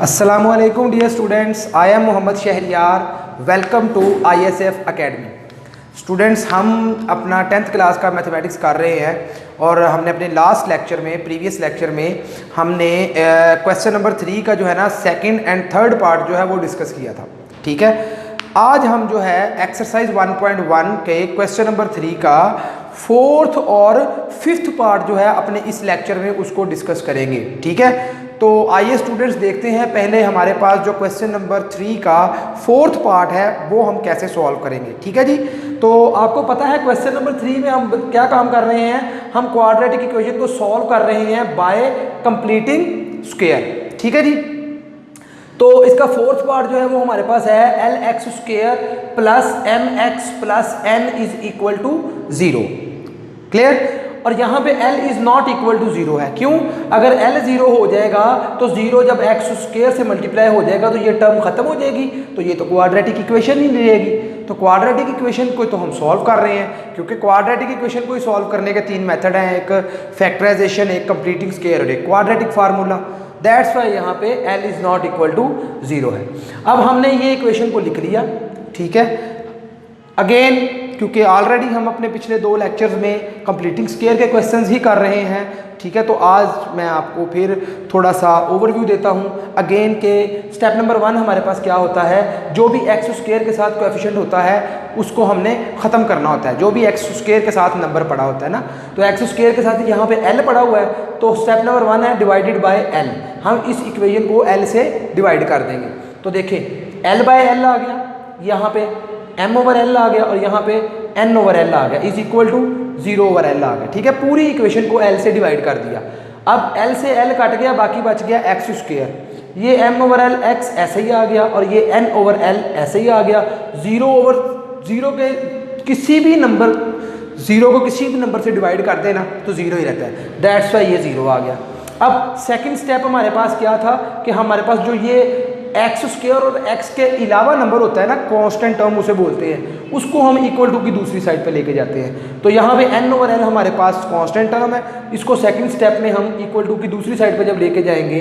अस्सलामुअलैकुम dear students, I am Mohammad Shahryar. Welcome to ISF academy. Students, हम अपना 10th क्लास का मैथमेटिक्स कर रहे हैं और हमने अपने लास्ट लेक्चर में, प्रीवियस लेक्चर में हमने क्वेश्चन नंबर 3 का जो है ना सेकंड एंड थर्ड पार्ट जो है वो डिस्कस किया था। ठीक है, आज हम जो है एक्सरसाइज 1.1 के क्वेश्चन नंबर 3 का फोर्थ और फिफ्थ पार्ट जो है अपने इस लेक्चर में उसको डिस्कस करेंगे। ठीक है, तो आइए स्टूडेंट्स देखते हैं पहले हमारे पास जो क्वेश्चन नंबर 3 का फोर्थ पार्ट है वो हम कैसे सॉल्व करेंगे। ठीक है जी, तो आपको पता है क्वेश्चन नंबर 3 में हम क्या काम कर रहे हैं, हम क्वाड्रेटिक इक्वेशन को सॉल्व कर रहे हैं बाय कंप्लीटिंग स्क्वायर। ठीक है जी, तो इसका फोर्थ पार्ट जो है वो हमारे पास है LX square plus MX plus N is equal to 0। Clear? और यहाँ पे L is not equal to 0 है। क्यों? अगर L 0 हो जाएगा तो 0 जब x स्क्वायर से मल्टीप्लाई हो जाएगा तो ये टर्म खत्म हो जाएगी, तो ये तो क्वाड्रेटिक इक्वेशन ही नहीं रहेगी। तो क्वाड्रेटिक इक्वेशन को तो हम सॉल्व कर रहे हैं, क्योंकि क्वाड्रेटिक इक्वेशन को सॉल्व करने के 3 मेथड हैं, एक फैक्टराइजेशन, एक कंप्लीटिंग स्क्वायर और एक क्वाड्रेटिक फार्मूला। दैट्स वाई यहाँ पे L is not equal to 0 है। अब हमने ये इक्वेशन को लिख लिया। ठीक है, अगेन क्योंकि ऑलरेडी हम अपने पिछले 2 लेक्चर्स में कंप्लीटिंग स्क्वायर के क्वेश्चंस ही कर रहे हैं। ठीक है, तो आज मैं आपको फिर थोड़ा सा ओवरव्यू देता हूं अगेन के स्टेप नंबर 1 हमारे पास क्या होता है, जो भी x स्क्वायर के साथ कोएफिशिएंट होता है उसको हमने ख़त्म करना होता है। जो भी x स्क्वायर के साथ नंबर पड़ा होता है ना, तो x स्क्वायर के साथ यहाँ पे L पड़ा हुआ है, तो स्टेप नंबर 1 है डिवाइडेड बाय L। हम इस इक्वेशन को L से डिवाइड कर देंगे। तो देखिए L बाय L आ गया, यहाँ पे M ओवर L आ गया और यहाँ पे N ओवर L आ गया, is equal to 0 over L आ गया। ठीक है, पूरी इक्वेशन को L से डिवाइड कर दिया। अब L से L कट गया, बाकी बच गया x स्क्वायर। ये M ओवर L x ऐसे ही आ गया और ये N ओवर L ऐसे ही आ गया। 0 ओवर 0 के किसी भी नंबर 0 को किसी भी नंबर से डिवाइड कर देना तो 0 ही रहता है। दैट्स वाई ये 0 आ गया। अब सेकेंड स्टेप हमारे पास क्या था कि हमारे पास जो ये x स्क्वायर और x के अलावा नंबर होता है ना, कांस्टेंट टर्म उसे बोलते हैं, उसको हम इक्वल टू की दूसरी साइड पे लेके जाते हैं। तो यहाँ पे n ओवर l हमारे पास कांस्टेंट टर्म है, इसको सेकंड स्टेप में हम इक्वल टू की दूसरी साइड पे जब लेके जाएंगे,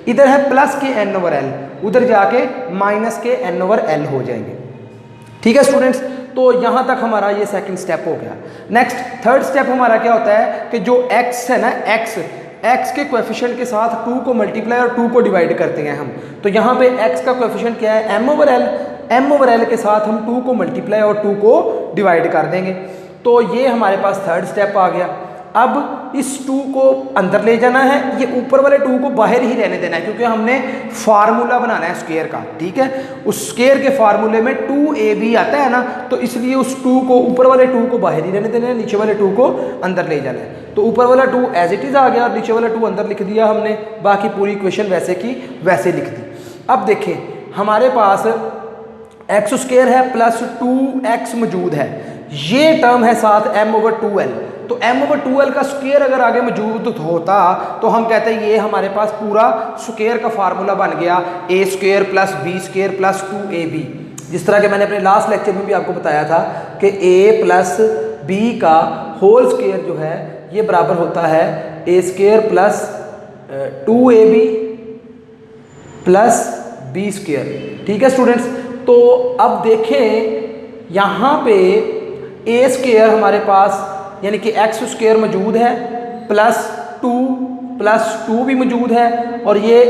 इधर है प्लस के n ओवर l, उधर जाके माइनस के n ओवर l हो जाएंगे। ठीक है स्टूडेंट्स, तो यहाँ तक हमारा ये सेकंड स्टेप हो गया। नेक्स्ट थर्ड स्टेप हमारा क्या होता है कि जो x है ना, x के कोएफिशिएंट के साथ 2 को मल्टीप्लाई और 2 को डिवाइड करते हैं हम। तो यहाँ पे x का कोएफिशिएंट क्या है, m over l। m over l के साथ हम 2 को मल्टीप्लाई और 2 को डिवाइड कर देंगे। तो ये हमारे पास थर्ड स्टेप आ गया। अब इस 2 को अंदर ले जाना है, ये ऊपर वाले 2 को बाहर ही रहने देना है, क्योंकि हमने फार्मूला बनाना है स्क्वायर का। ठीक है, उस स्क्वायर के फार्मूले में 2ab आता है ना, तो इसलिए उस 2 को, ऊपर वाले 2 को बाहर ही रहने देना है, नीचे वाले 2 को अंदर ले जाना है। तो ऊपर वाला 2 एज इट इज आ गया और नीचे वाला 2 अंदर लिख दिया हमने, बाकी पूरी इक्वेशन वैसे की वैसे लिख दी। अब देखें हमारे पास x स्क्वायर है प्लस 2x मौजूद है, ये टर्म है साथ m ओवर 2l। तो m ओवर 2l का स्क्वायर अगर आगे मौजूद होता तो हम कहते हैं ये हमारे पास पूरा स्क्वायर का फार्मूला बन गया, a square plus b square plus 2ab। जिस तरह के मैंने अपने लास्ट लेक्चर में भी आपको बताया था कि a प्लस b का होल स्क्वायर जो है ये बराबर होता है a square plus 2ab plus b square. ठीक है स्टूडेंट्स, तो अब देखें यहाँ पे a स्क्वायर हमारे पास यानी कि x स्क्वायर मौजूद है, प्लस 2 भी मौजूद है और ये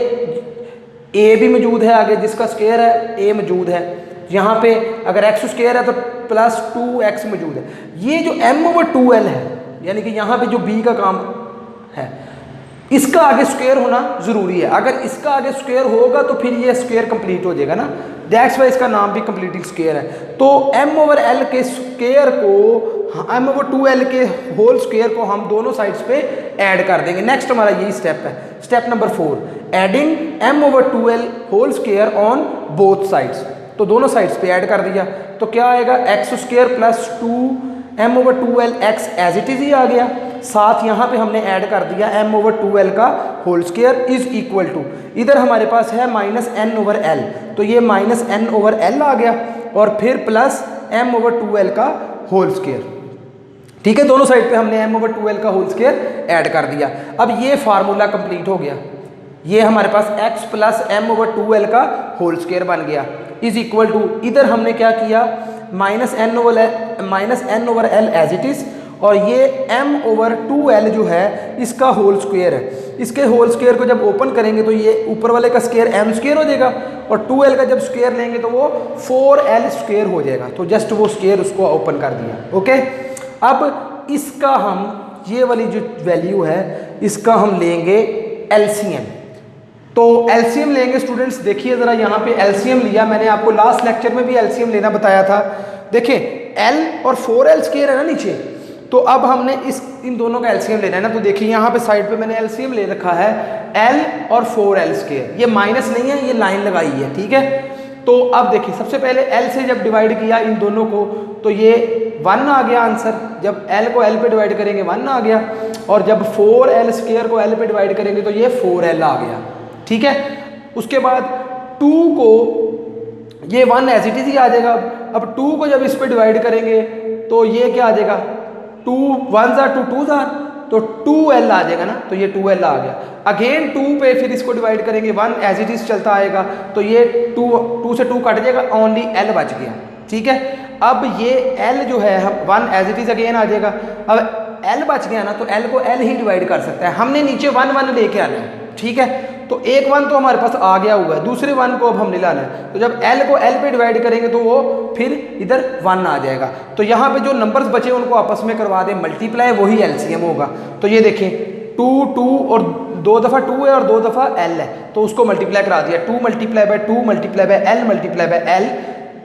a भी मौजूद है आगे, जिसका स्क्वायर है a मौजूद है। यहाँ पे अगर x स्क्वायर है तो प्लस 2x मौजूद है। ये जो m ओवर 2l है यानी कि यहाँ पे जो b का काम है, इसका आगे स्क्वायर होना जरूरी है। अगर इसका आगे स्क्वायर होगा तो फिर ये स्क्वायर कंप्लीट हो जाएगा ना, दैट्स वाई इसका नाम भी कंप्लीटिंग स्क्वायर है। तो m ओवर l के स्क्वायर को, m ओवर 2l के होल स्क्वायर को हम दोनों साइड्स पे ऐड कर देंगे। नेक्स्ट हमारा यही स्टेप है, step number 4, adding m over 2l whole square on both sides. तो दोनों साइड्स पे ऐड कर दिया तो क्या आएगा, x square plus 2m over 2l x as it is ही आ गया, साथ यहाँ पे हमने ऐड कर दिया m ओवर 2l का whole square is equal to, इधर हमारे पास है माइनस n ओवर l, तो ये माइनस n ओवर l आ गया और फिर प्लस m ओवर 2l का होल स्क्वायर। ठीक है, दोनों साइड पे हमने m ओवर 2l का होल स्क्वायर ऐड कर दिया। अब ये फार्मूला कंप्लीट हो गया। ये हमारे पास x plus M over 2l का होल स्क्वायर बन गया इज इक्वल टू, इधर हमने क्या किया minus N over L as it is, और ये m ओवर 2l जो है इसका होल स्क्वायर है। इसके होल स्क्वायर को जब ओपन करेंगे तो ये ऊपर वाले का स्क्वायर m स्क्वायर हो जाएगा, और 2l का जब स्क्वायर लेंगे तो वो 4l स्क्वायर हो जाएगा। तो जस्ट वो स्क्वायर उसको ओपन कर दिया। ओके, अब इसका हम ये वाली जो वैल्यू है इसका हम लेंगे एलसीएम। तो एलसीएम लेंगे स्टूडेंट्स, देखिए ज़रा यहाँ पे एलसीएम लिया मैंने, आपको लास्ट लेक्चर में भी एलसीएम लेना बताया था। देखिए l और 4l स्क्वायर है ना नीचे, तो अब हमने इन दोनों का एलसीएम लेना है ना। तो देखिए यहाँ पे साइड पे मैंने एलसीएम ले रखा है l और 4l स्क्वायर, ये माइनस नहीं है, ये लाइन लगाई है, ठीक है। तो अब देखिए सबसे पहले l से जब डिवाइड किया इन दोनों को तो ये 1 आ गया आंसर, जब l को l पे डिवाइड करेंगे 1 आ गया, और जब 4l स्क्वायर को l पे डिवाइड करेंगे तो ये 4l आ गया, ठीक है। उसके बाद 2 को ये 1 एज इट इज ही आ जाएगा। अब 2 को जब इस पे डिवाइड करेंगे तो ये क्या आ जाएगा, 2 1 जार 2 2 जार, तो 2l आ जाएगा ना, तो ये 2l आ गया। अगेन 2 पे फिर इसको डिवाइड करेंगे, 1 एज इट इज चलता आएगा, तो ये 2 से 2 कट जाएगा, ओनली l बच गया, ठीक है। अब ये l जो है हम 1 एज इट इज अगेन आ जाएगा। अब l बच गया ना, तो l को l ही डिवाइड कर सकता है, हमने नीचे 1 1 लेके आना है, ठीक है। तो एक 1 तो हमारे पास आ गया हुआ है, दूसरे 1 को अब हमने लाना है, तो जब l को l पे डिवाइड करेंगे तो वो फिर इधर 1 आ जाएगा। तो यहाँ पे जो नंबर्स बचे उनको आपस में करवा दें मल्टीप्लाई, वही एलसीएम होगा। तो ये देखें 2 2 और 2 दफ़ा 2 है और 2 दफ़ा l है, तो उसको मल्टीप्लाई करा दिया, 2 multiply by 2 multiply by l multiply by l,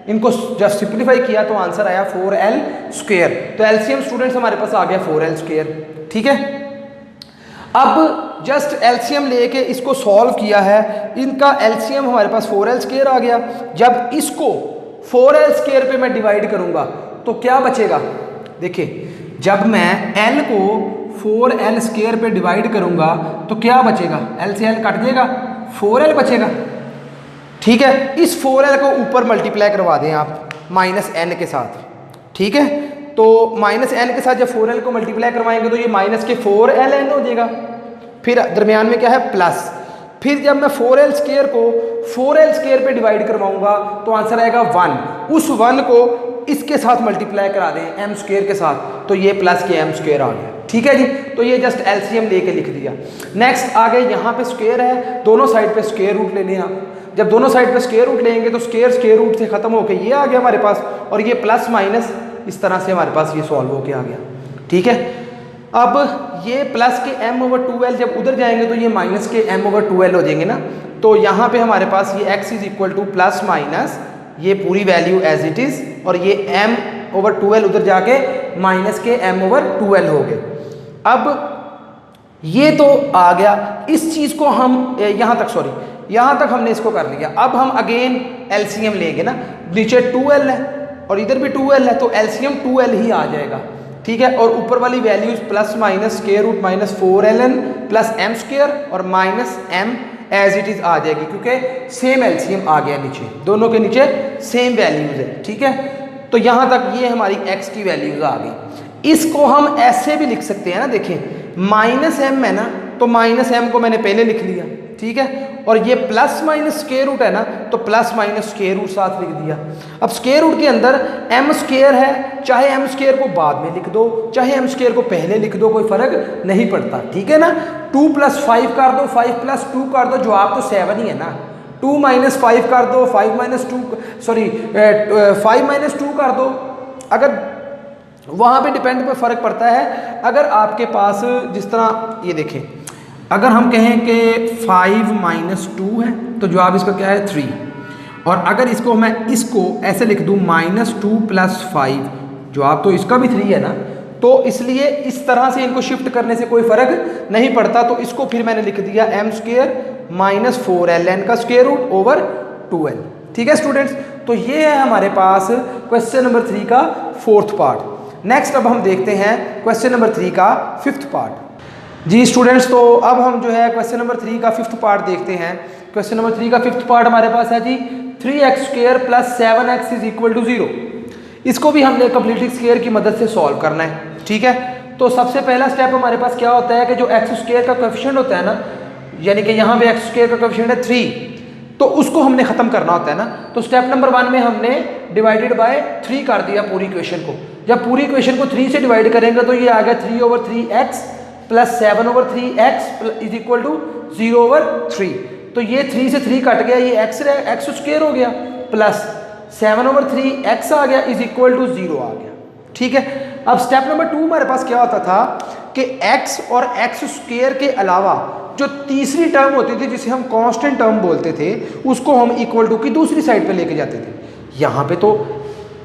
इनको जब सिंप्लीफाई किया तो आंसर आया 4l स्क्वायर। तो एलसीएम स्टूडेंट्स हमारे पास आ गया 4l स्क्वायर, ठीक है। अब जस्ट एलसीएम लेके इसको सॉल्व किया है, इनका एलसीएम हमारे पास 4l स्क्वायर आ गया। जब इसको 4l स्क्वायर पे मैं डिवाइड करूंगा तो क्या बचेगा, देखिए जब मैं l को 4l स्क्वायर पे डिवाइड करूंगा तो क्या बचेगा, l से l कट जाएगा, 4l बचेगा, ठीक है। इस 4l को ऊपर मल्टीप्लाई करवा दें आप माइनस n के साथ, ठीक है। तो माइनस n के साथ जब 4l को मल्टीप्लाई करवाएंगे तो ये माइनस के 4ln हो जाएगा, फिर दरमियान में क्या है प्लस, फिर जब मैं 4l स्क्वायर को 4l स्क्वायर पे डिवाइड करवाऊंगा तो आंसर आएगा 1, उस 1 को इसके साथ मल्टीप्लाई करा दें m स्क्वायर के साथ, तो ये प्लस के m स्क्वायर आ गया, ठीक है जी। तो ये जस्ट एलसीएम लेके लिख दिया। नेक्स्ट आगे यहाँ पे स्क्वायर है, दोनों साइड पे स्क्वायर रूट ले लें आप। जब दोनों साइड पे स्क्वायर रूट लेंगे तो स्क्वायर रूट से खत्म होकर ये आ गया हमारे पास, और ये प्लस माइनस इस तरह से हमारे पास ये सॉल्व होके आ गया, ठीक है। अब ये प्लस के m ओवर 2l जब उधर जाएंगे तो ये माइनस के m ओवर 2l हो जाएंगे ना, तो यहाँ पे हमारे पास ये x is equal to plus minus ये पूरी वैल्यू एज इट इज, और ये m ओवर 2l उधर जाके माइनस के m ओवर 2l हो गए। अब ये तो आ गया, इस चीज़ को हम यहाँ तक हमने इसको कर लिया। अब हम अगेन एलसीएम लेंगे ना, नीचे 2l है और इधर भी 2l है, तो एलसीएम 2l ही आ जाएगा, ठीक है। और ऊपर वाली values plus minus square root minus 4ln plus m square और minus m as it is आ जाएगी, क्योंकि सेम एलसीएम आ गया नीचे, दोनों के नीचे सेम वैल्यूज है, ठीक है। तो यहाँ तक ये हमारी x की वैल्यूज आ गई। इसको हम ऐसे भी लिख सकते हैं ना, देखें माइनस m है ना, तो माइनस m को मैंने पहले लिख लिया, ठीक है। और ये प्लस माइनस स्क्वायर रूट है ना, तो प्लस माइनस स्क्वायर रूट साथ लिख दिया। अब स्क्वायर रूट के अंदर m स्क्वायर है, चाहे m स्क्वायर को बाद में लिख दो, चाहे m स्क्वायर को पहले लिख दो, कोई फर्क नहीं पड़ता, ठीक है ना। 2 + 5 कर दो, 5 + 2 कर दो, जवाब तो 7 ही है ना। 2 - 5 कर दो, 5 - 2 कर दो, अगर वहाँ पे डिपेंड पे फ़र्क पड़ता है। अगर आपके पास जिस तरह ये देखें, अगर हम कहें कि 5 - 2 है तो जवाब इसका क्या है 3, और अगर इसको मैं इसको ऐसे लिख दूँ -2 + 5, जवाब तो इसका भी 3 है ना। तो इसलिए इस तरह से इनको शिफ्ट करने से कोई फ़र्क नहीं पड़ता। तो इसको फिर मैंने लिख दिया m स्क्वायर - 4ln का स्क्वायर रूट ओवर 2l, ठीक है स्टूडेंट्स। तो ये है हमारे पास क्वेश्चन नंबर 3 का 4th पार्ट। नेक्स्ट अब हम देखते हैं क्वेश्चन नंबर 3 का 5th पार्ट। जी स्टूडेंट्स, तो अब हम जो है क्वेश्चन नंबर 3 का 5th पार्ट देखते हैं। क्वेश्चन नंबर 3 का 5th पार्ट हमारे पास है जी 3x² + 7x = 0। इसको भी हमने कंप्लीट स्क्वायर की मदद से सॉल्व करना है, ठीक है। तो सबसे पहला स्टेप हमारे पास क्या होता है कि जो x² का कोएफिशिएंट होता है ना, यानी कि यहाँ पे एक्स स्क्वायर का कोएफिशिएंट है 3, तो उसको हमने खत्म करना होता है ना। तो स्टेप नंबर 1 में हमने डिवाइडेड बाय 3 कर दिया पूरी इक्वेशन को। जब पूरी इक्वेशन को 3 से डिवाइड करेंगे तो ये आ गया 3/3x plus 7/3x is equal to 0/3। तो ये 3 से 3 कट गया, ये एक्स स्क्वायर हो गया, प्लस 7/3x आ गया इज इक्वल टू 0 आ गया। ठीक है। अब स्टेप नंबर 2 हमारे पास क्या होता था कि x और x स्क्वायर के अलावा जो तीसरी टर्म होती थी जिसे हम कांस्टेंट टर्म बोलते थे, उसको हम इक्वल टू की दूसरी साइड पे लेके जाते थे। यहाँ पे तो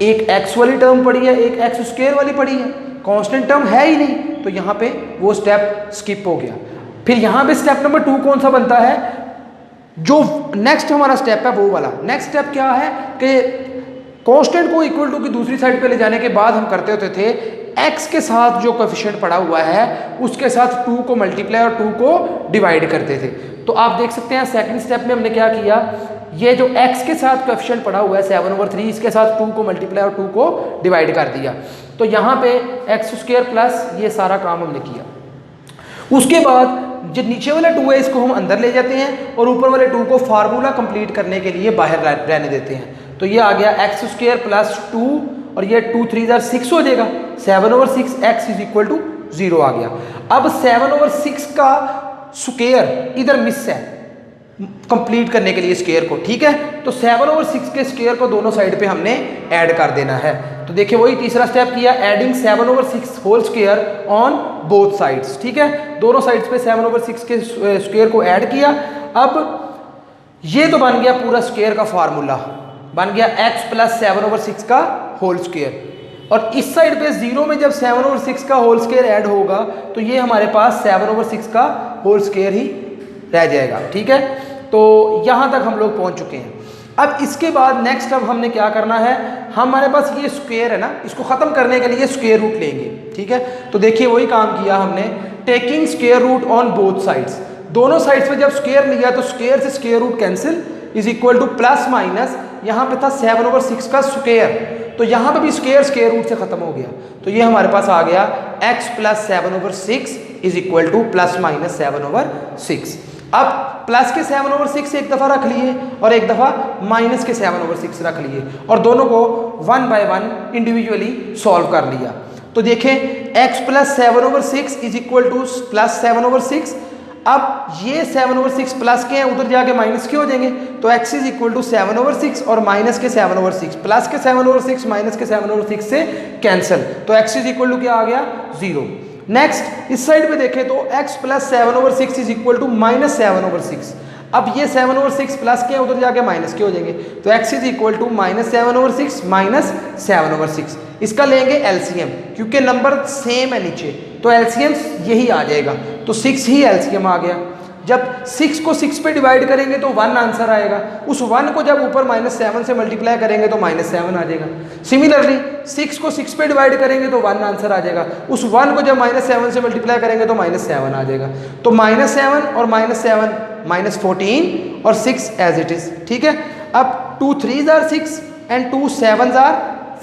एक x वाली टर्म पड़ी है, एक x स्क्वायर वाली पड़ी है, कांस्टेंट टर्म है ही नहीं, तो यहाँ पे वो स्टेप स्किप हो गया। फिर यहाँ पे स्टेप नंबर 2 कौन सा बनता है, जो नेक्स्ट हमारा स्टेप है वो वाला। नेक्स्ट स्टेप क्या है कि कांस्टेंट को इक्वल टू की दूसरी साइड पे ले जाने के बाद हम करते होते थे x के साथ जो कोएफिशिएंट पड़ा हुआ है उसके साथ 2 को मल्टीप्लाई और 2 को डिवाइड करते थे। तो आप देख सकते हैं सेकंड स्टेप में हमने क्या किया, ये जो x के साथ कोएफिशिएंट पड़ा हुआ है 7/3, इसके साथ 2 को मल्टीप्लाई और 2 को डिवाइड कर दिया। तो यहाँ पे एक्स स्क्वायर प्लस ये सारा काम हमने किया। उसके बाद जो नीचे वाला 2 है इसको हम अंदर ले जाते हैं और ऊपर वाले 2 को फार्मूला कंप्लीट करने के लिए बाहर रहने देते हैं। तो ये आ गया एक्स स्क्वायर प्लस 2 और ये 2 3 6 हो जाएगा, 7/6x इज इक्वल टू 0 आ गया। अब 7/6 का स्क्वायर इधर मिस है कंप्लीट करने के लिए स्क्वायर को। ठीक है, तो 7/6 के स्क्वायर को दोनों साइड पे हमने ऐड कर देना है। तो देखिए वही तीसरा स्टेप किया, adding 7/6 whole square on both sides. ठीक है, दोनों साइड्स पे 7/6 के स्क्वायर को ऐड किया। अब ये तो बन गया पूरा स्क्वायर का फार्मूला, बन गया x प्लस 7/6 का होल स्क्वायर, और इस साइड पे 0 में जब 7/6 का होल स्क्वायर ऐड होगा तो ये हमारे पास 7/6 का होल स्क्वायर ही रह जाएगा। ठीक है, तो यहाँ तक हम लोग पहुँच चुके हैं। अब इसके बाद नेक्स्ट अब हमने क्या करना है, हमारे पास ये स्क्वायर है ना, इसको ख़त्म करने के लिए स्क्वायर रूट लेंगे। ठीक है, तो देखिए वही काम किया हमने, taking square root on both sides. दोनों साइड्स पे जब स्क्वायर लिया तो स्क्वायर से square root cancel is equal to plus minus, यहाँ पे था 7/6 का स्क्वायर, तो यहाँ पे भी स्क्वायर रूट से खत्म हो गया। तो ये हमारे पास आ गया x plus 7/6 is equal to plus minus 7/6। अब प्लस के 7/6 एक दफ़ा रख लिए और एक दफ़ा माइनस के 7/6 रख लिए और दोनों को 1 बाय 1 इंडिविजुअली सॉल्व कर लिया। तो देखें x plus 7/6 is equal to plus 7/6। अब ये 7/6 प्लस के हैं, उधर जाके माइनस के हो जाएंगे, तो x इज इक्वल टू 7/6 और माइनस के 7/6, प्लस के 7/6 माइनस के 7/6 से कैंसिल, तो x इज इक्वल टू क्या आ गया 0। नेक्स्ट इस साइड पे देखें तो x plus 7/6 is equal to minus 7/6। अब ये 7/6 प्लस के उधर जाके माइनस के हो जाएंगे, तो x is equal to minus 7/6 minus 7/6। इसका लेंगे एलसीएम, क्योंकि नंबर सेम है नीचे, तो एलसीएम यही आ जाएगा, तो 6 ही एलसीएम आ गया। जब 6 को 6 पे डिवाइड करेंगे तो 1 आंसर आएगा, उस 1 को जब ऊपर -7 से मल्टीप्लाई करेंगे तो -7 आ जाएगा। सिमिलरली 6 को 6 पे डिवाइड करेंगे तो 1 आंसर आ जाएगा, उस 1 को जब -7 से मल्टीप्लाई करेंगे तो -7 आ जाएगा। तो -7 और -7 -14 और 6 एज इट इज। ठीक है, अब 2 3s are 6 and 2 7s are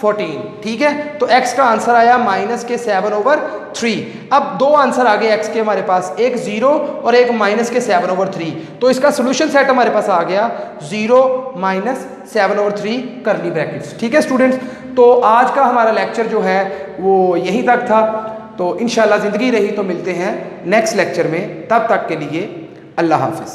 14। ठीक है, तो x का आंसर आया माइनस के 7/3। अब दो आंसर आ गए x के हमारे पास, एक 0 और एक माइनस के 7/3। तो इसका सोल्यूशन सेट हमारे पास आ गया 0 माइनस 7/3 करली ब्रैकेट्स। ठीक है स्टूडेंट्स, तो आज का हमारा लेक्चर जो है वो यहीं तक था। तो इंशाल्लाह ज़िंदगी रही तो मिलते हैं नेक्स्ट लेक्चर में, तब तक के लिए अल्लाह हाफिज़।